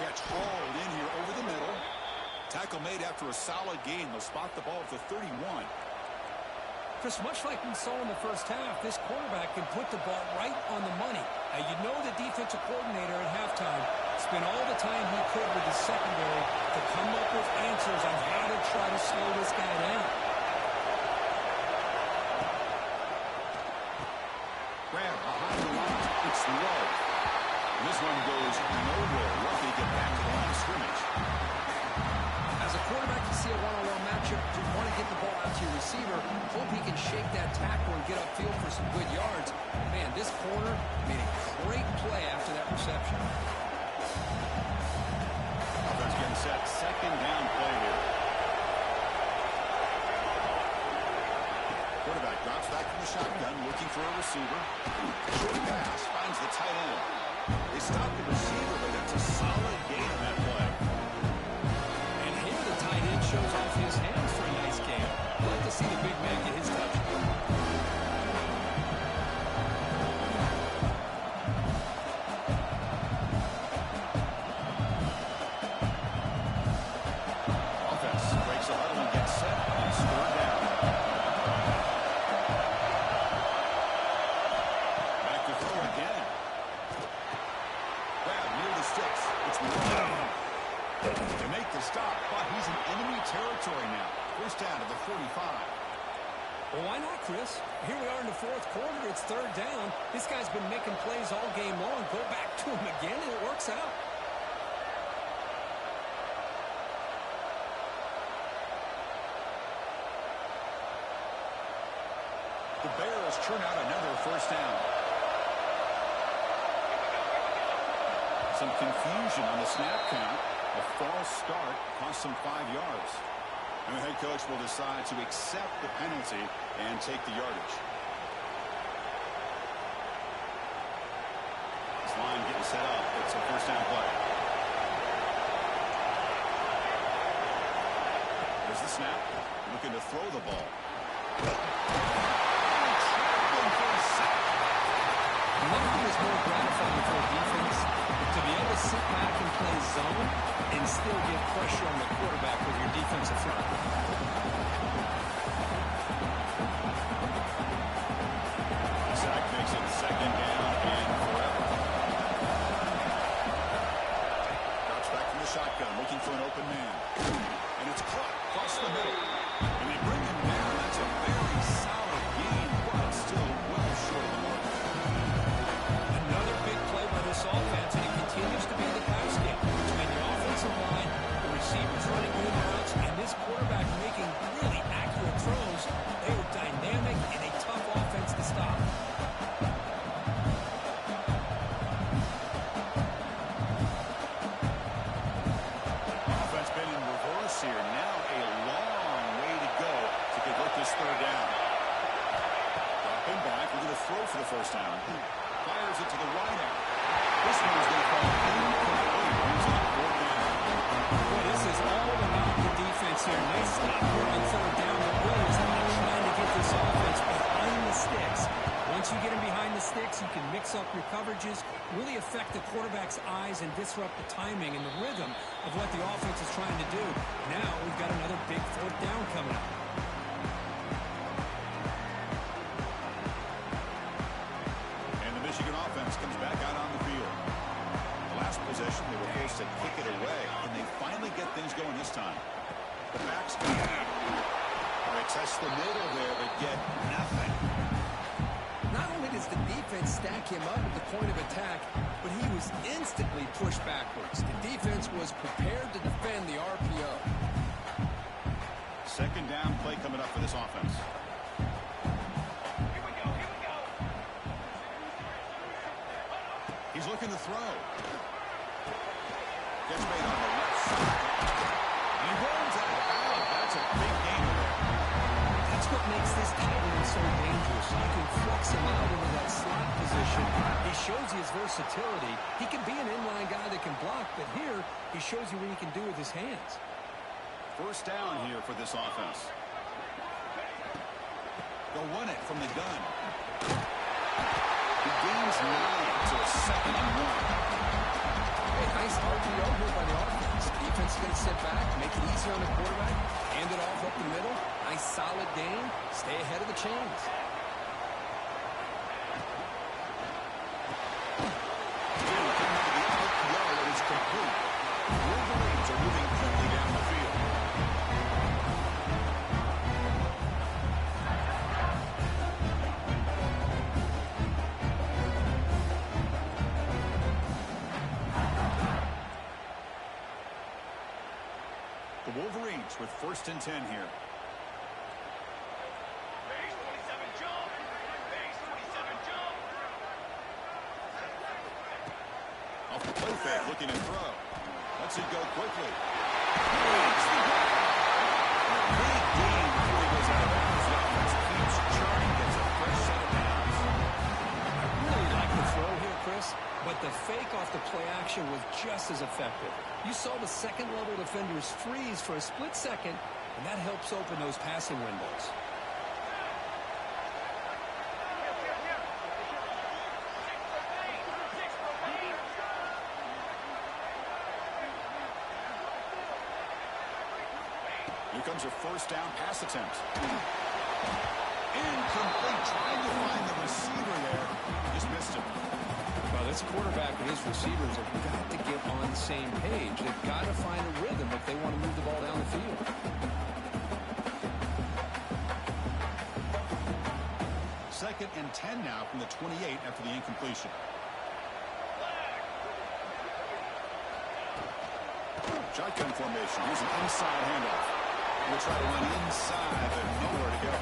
Catch hauled in here over the middle. Tackle made after a solid gain. They'll spot the ball at the 31. Chris, much like we saw in the first half, this quarterback can put the ball right on the money. Now, you know the defensive coordinator at halftime spent all the time he could with the secondary to come up with answers on how to try to slow this guy down. Grab behind the line. It's low. And this one goes nowhere. Lucky to get back to the line of scrimmage. As a quarterback, you see a one-on-one matchup. You want to get the ball out to your receiver. Hope he can shake that tackle and get upfield for some good yards. Man, this corner made a great play after that reception. Offense getting set. Second down play here. shotgun, looking for a receiver. Short pass, finds the tight end. They stop the receiver, but it's a solid gain on that play. And here the tight end shows off his hands for a nice game. I'd like to see the big man get his touch. Offense breaks a huddle and gets set. And it's third down. Back to throw again. Grab near the sticks. It's to make the stop, but he's in enemy territory now. First down to the 45. Well, why not, Chris? Here we are in the fourth quarter. It's third down. This guy's been making plays all game long. Go back to him again, and it works out. The Bears churn out another first down. Some confusion on the snap count. A false start cost them 5 yards. And the head coach will decide to accept the penalty and take the yardage. This line getting set up. It's a first down play. There's the snap. Looking to throw the ball. Nothing is more gratifying for a defense to be able to sit back and play zone and still get pressure on the quarterback with your defensive front. Sack makes it second down and forever. Drops back from the shotgun, looking for an open man. And it's caught across the middle. And they bring him down. That's a very solid gain, but still well short of the mark. Another big play by this offense, and it continues to be the pass game. Between the offensive line, the receivers running good routes, and this quarterback making really accurate throws. They are dynamic and a tough offense to stop. Offense been in reverse here. Now a long way to go to convert this third down. Dropping back, we're going to throw for the first down. Fires it to the right out. This one is going to fall incomplete. Brings it up fourth down. Boy, this is all about the defense here. Nice stop here on third down, but really is about trying to get this offense behind the sticks. Once you get him behind the sticks, you can mix up your coverages, really affect the quarterback's eyes, and disrupt the timing and the rhythm of what the offense is trying to do. Now we've got another big fourth down coming up. And the Michigan offense comes back out on the field. The last possession, they were forced to kick it away, and they finally get things going this time. The backs come out. They test the middle there, but get nothing. Not only does the defense stack him up at the point of attack, but he was instantly pushed backwards. The defense was prepared to defend the RPO. Second down play coming up for this offense. Here we go, here we go. He's looking to throw. Gets made on the left side. And he runs out of bounds. That's a big gainer there. That's what makes this tight end so dangerous. You can flex him out into that slot position. He shows his versatility. He can be an inline guy that can block, but here he shows you what he can do with his hands. First down here for this offense. They'll run it from the gun. He gains 9 to a second and 1. Hey, nice RPO here by the offense. Defense is going to sit back, make it easier on the quarterback, hand it off up the middle. Nice solid gain. Stay ahead of the chains. Complete. Wolverines are moving quickly down the field. The Wolverines with first and 10 here. Base 27 jump. Base 27 jump. Off the play fake, looking to throw. Lets it go quickly. A big gain before he goes out of bounds. The offense keeps churning, gets a fresh But the fake off the play action was just as effective. You saw the second-level defenders freeze for a split second, and that helps open those passing windows. Here comes a first down pass attempt. Incomplete, trying to find the receiver there. Just missed him. Well, this quarterback and his receivers have got to get on the same page. They've got to find a rhythm if they want to move the ball down the field. Second and 10 now from the 28 after the incompletion. Shotgun formation. Here's an inside handoff. We'll try to run inside, but nowhere to go.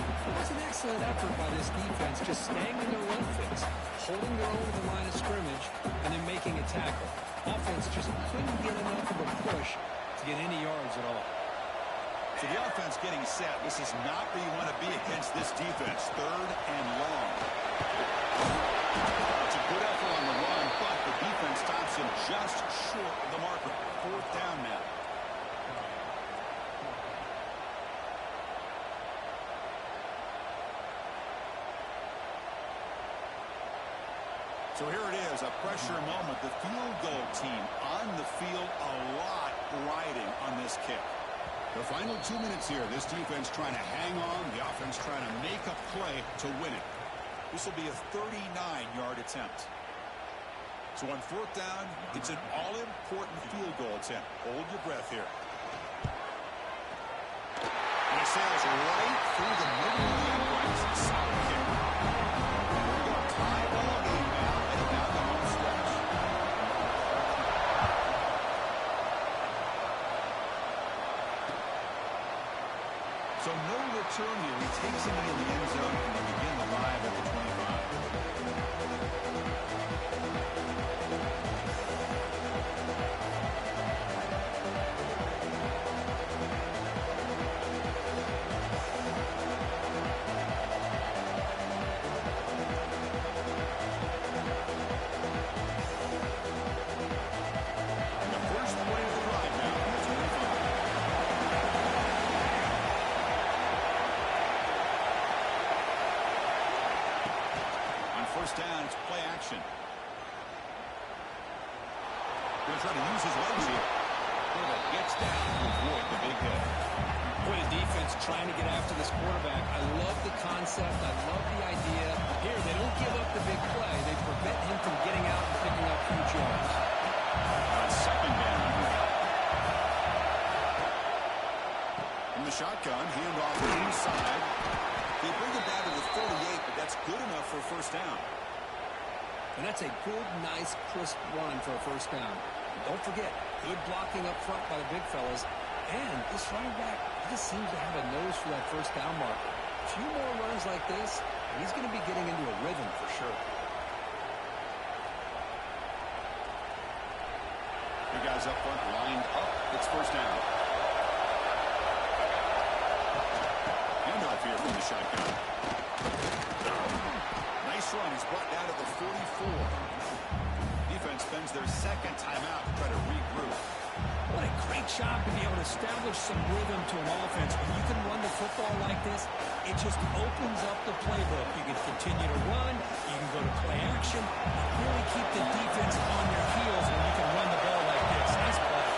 It was an excellent effort by this defense, just staying in their run fix, holding their own at the line of scrimmage, and then making a tackle. Offense just couldn't get enough of a push to get any yards at all. So the offense getting set. This is not where you want to be against this defense. Third and long. It's a good effort on the run, but the defense stops him just short of the marker. Fourth down now. So here it is, a pressure moment. The field goal team on the field, a lot riding on this kick. The final 2 minutes here. This defense trying to hang on. The offense trying to make a play to win it. This will be a 39-yard attempt. So on fourth down, it's an all-important field goal attempt. Hold your breath here. And it sails right through the middle of the uprights. Solid kick. We're going to tie ball game now and down the home stretch. So no return here. He takes it into the end zone and they begin the drive at the 25. And the first play of the drive now from the 25. First down, it's play action. Going to try to use his legs here. Quarterback gets down to avoid the big hit. Boy, the defense trying to get after this quarterback. I love the concept. I love the idea. Here, they don't give up the big play. They prevent him from getting out and picking up huge yards. On second down. From the shotgun, handoff inside. They bring it down to the 38, but that's good enough for a first down. And that's a good, nice, crisp run for a first down. And don't forget, good blocking up front by the big fellas. And this running back, he just seems to have a nose for that first down marker. A few more runs like this, and he's going to be getting into a rhythm for sure. The guys up front lined up. It's first down. Handoff here from the shotgun. Nice run. He's brought down to the 44. Defense spends their second timeout to try to regroup. What a great job to be able to establish some rhythm to an offense. When you can run the football like this, it just opens up the playbook. You can continue to run, you can go to play action, and really keep the defense on their heels when you can run the ball like this. Nice play.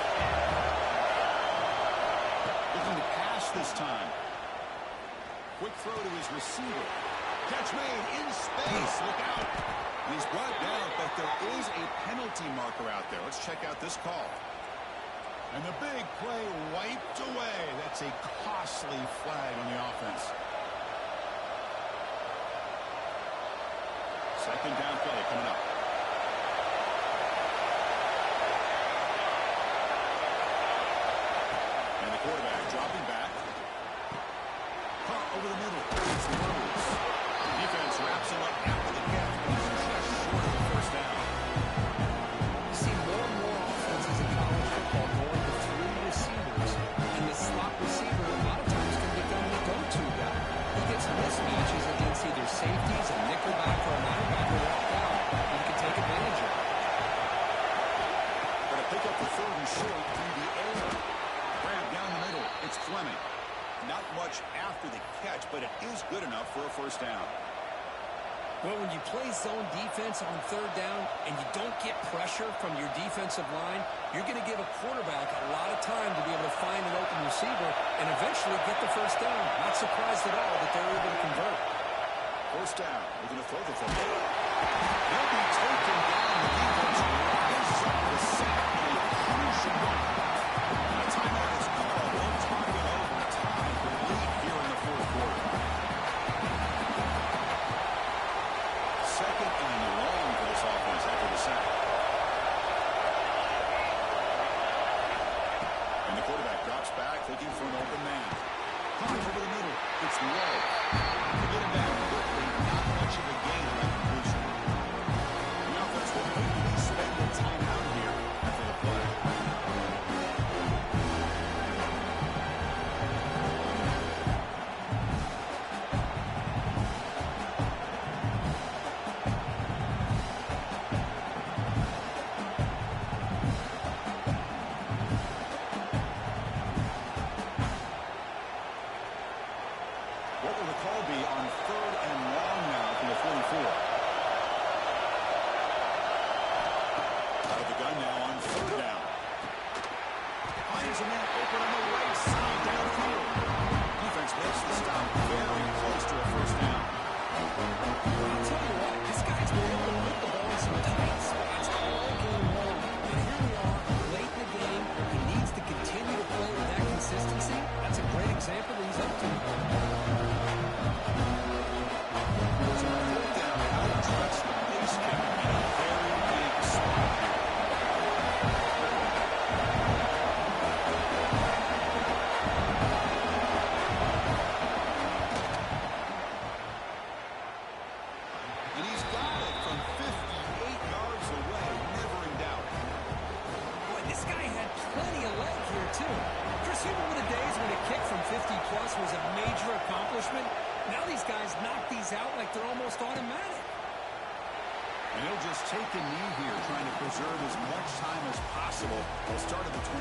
Looking to pass this time. Quick throw to his receiver. Catch made in space. Look out. He's brought down, but there is a penalty marker out there. Let's check out this call. And the big play wiped away. That's a costly flag on the offense. Second down play coming up. And the quarterback dropping back. Caught over the middle. It's Rose. Defense wraps him up after the catch. He's just short of the first down. You see more and more offenses in college football going to three receivers, and the slot receiver a lot of times can become the go-to guy. He gets mismatches against either safeties, a nickelback, or a linebacker left out. He can take short through the air. Grab down the middle. It's Fleming. Not much after the catch, but it is good enough for a first down. Well, when you play zone defense on third down and you don't get pressure from your defensive line, you're going to give a quarterback a lot of time to be able to find an open receiver and eventually get the first down. Not surprised at all that they're able to convert. First down. We're going to throw the football. He'll be taken down. The defense rises up the sack in a crucial moment. A timeout is called. We'll talk it over. Time to lead here in the fourth quarter. Second and long for this offense after the sack. And the quarterback drops back looking for an open man. Clock over the middle. It's low. To get it back quickly, not much of a gain on that completion. The offense will quickly spend the timeout here after the play. What will the call be on third and long now from the 44? Out of the gun now on third down. Finds a man open on the right side downfield. Defense makes the stop very close to a first down. I'll tell you what, this guy's been able to put the ball in some tight spots all game long. And here we are, late in the game. He needs to continue to play with that consistency. That's a great example that he's up to. So on fourth down, how to address the base kick in a very big spot here. And he's got it from 58 yards away, never in doubt. Boy, this guy had plenty of leg here, too. Chris, you remember the days when a kick from 50-plus was a major accomplishment? Now these guys knock these out like they're almost automatic. And he'll just take a knee here, trying to preserve as much time as possible. He'll start at the 25.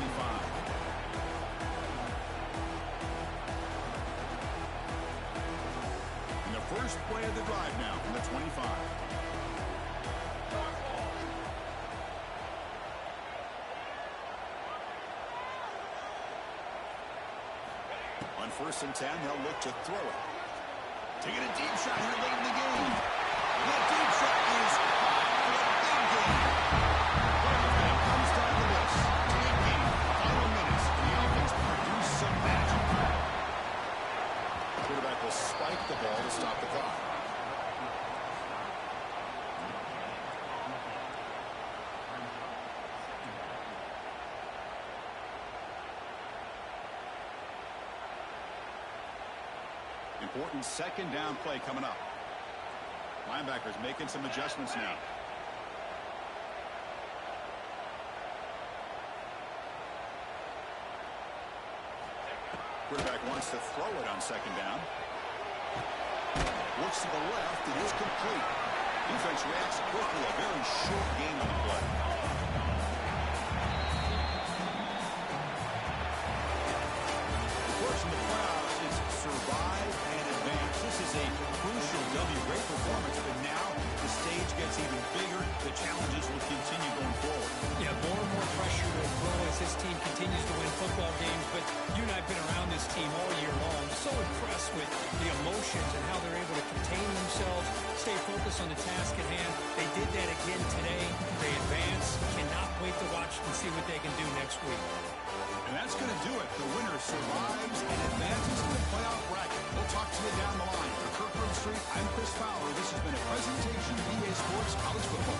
And the first play of the drive now from the 25. On first and 10, they'll look to throw it. Taking a deep shot here late in the game. That deep shot is high for a big game. And it comes down to this. Tight game, final minutes, and the offense produced some magic. The quarterback will spike the ball to stop the clock. Important second down play coming up. Linebackers making some adjustments now. Quarterback wants to throw it on second down. Looks to the left. It is complete. Defense reacts quickly. A very short gain on the play. Of course, in the playoffs, it's survive and advance. This is a crucial W. Great performance, but now the stage gets even bigger. The challenges will continue going forward. Yeah, more and more pressure will grow as this team continues to win football games. But you and I have been around this team all year long. So impressed with the emotions and how they're able to contain themselves, stay focused on the task at hand. They did that again today. They advance. Cannot wait to watch and see what they can do next week. And that's going to do it. The winner survives and advances to the playoff bracket. We'll talk to you down the line. For Kirkland Street, I'm Chris Fowler. This has been a presentation of EA Sports College Football.